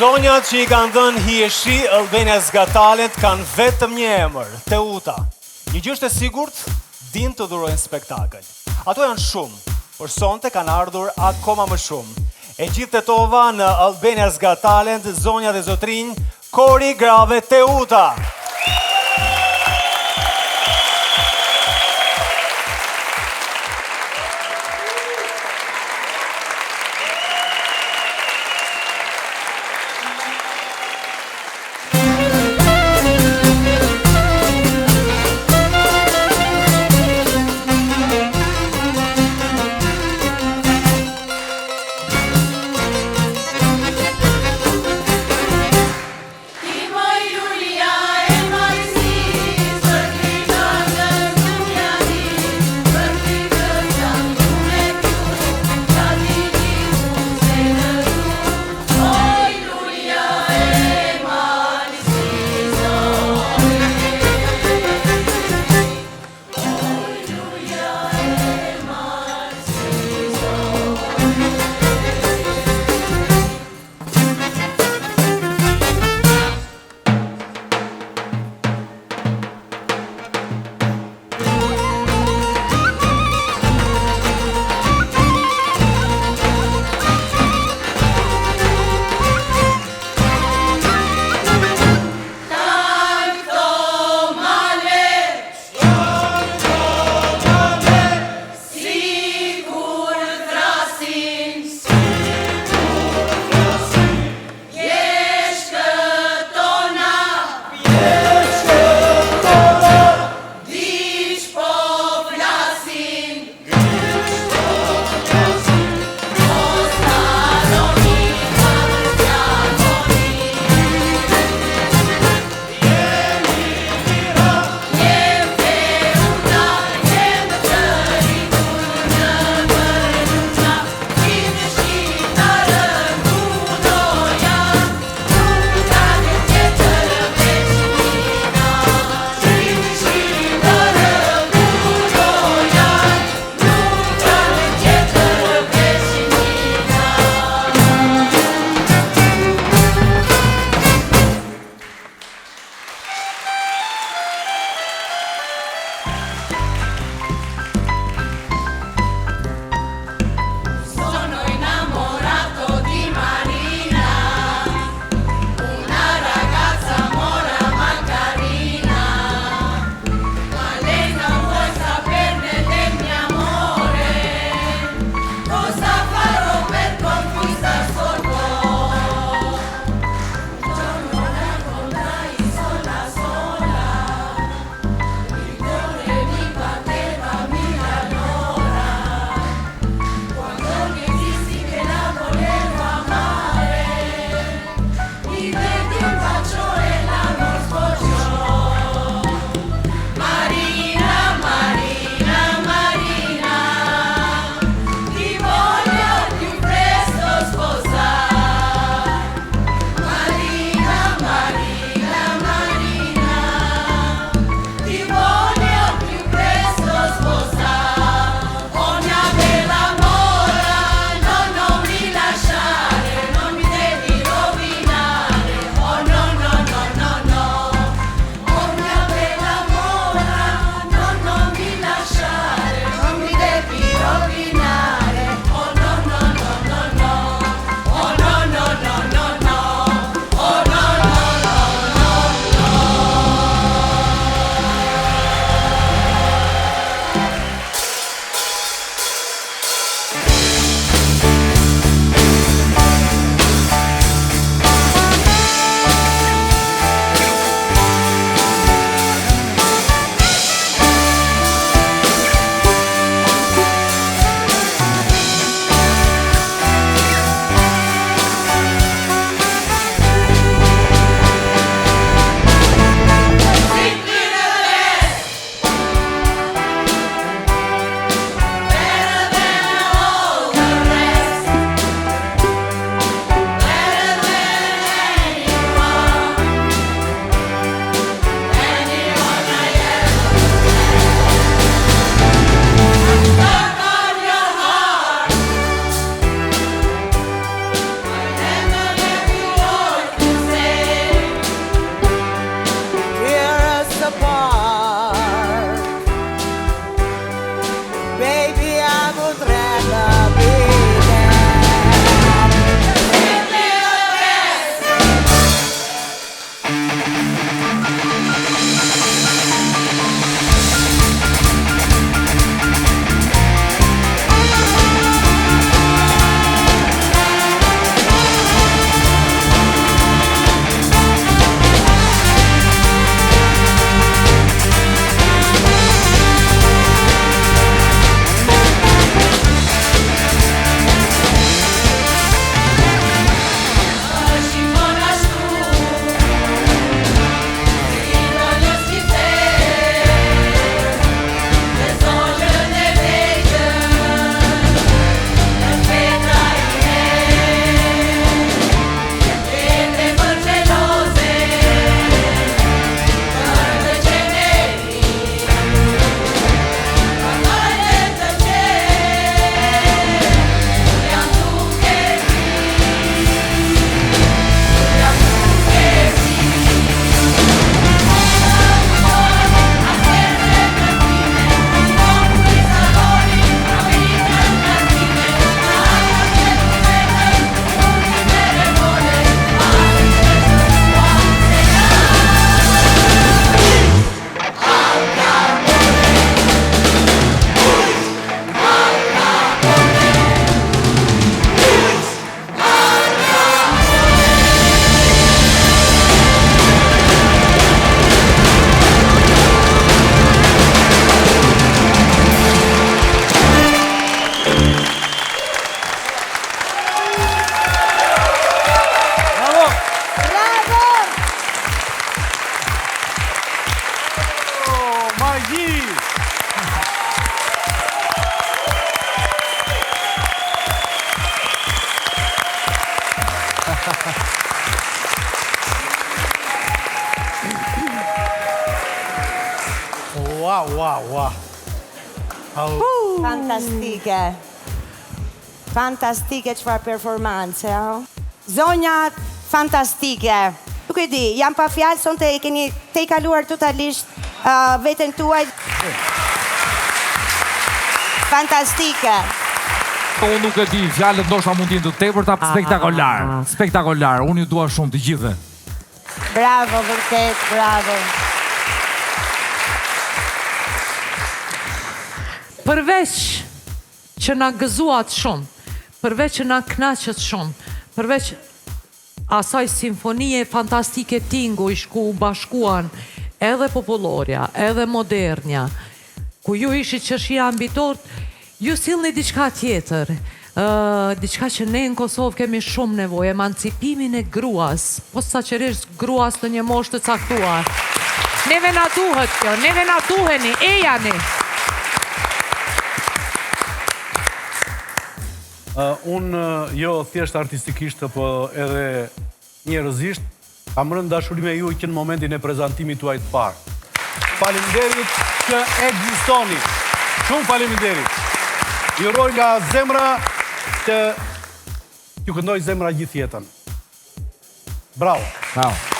Zonjat që I kanë dhënë Hieshi Albania's Got Talent kanë vetëm një emër, Teuta. Një gjë është e sigurt, din të dhurojnë spektakël. Ato janë shumë, por sonte kanë ardhur akoma më shumë. E gjithë tetova në Albania's Got Talent, zonja dhe zotrinj, Kori Grave Teuta. Ti voglio Fantastike. Fantastike çfarë performance, zonjat fantastike. Nuk e di, jam pa fjalë, sonte e keni te i kaluar totalisht veten tuaj. Fantastike. Unë nuk e di, fjalët ndoshta mund t'jenë të tepërta, spektakolar. Spektakolar, unë ju dua shumë të gjithë. Bravo, vërtet, bravo. Përveç që na gëzuat shumë, përveç që na knaqet shumë, përveç asaj simfonie fantastike tingush ku u bashkuan edhe populloria, edhe modernja, ku ju ishit qeshia ambitort, ju sillni diçka tjetër, diçka që ne në Kosovë kemi shumë nevojë, emancipimin e gruas, posaçërisht gruas në një moshë të caktuar. Neve na duhet kjo, neve na duheni, ejani. Unë jo thjesht artistikisht, po edhe njerëzisht, kam rënë dashuri me ju që në momentin e prezantimit tuaj të parë. Faleminderit që ekzistoni. Shumë faleminderit. Ju uroj nga zemra që ju këndoj zemra gjithë jetën. Bravo. Bravo.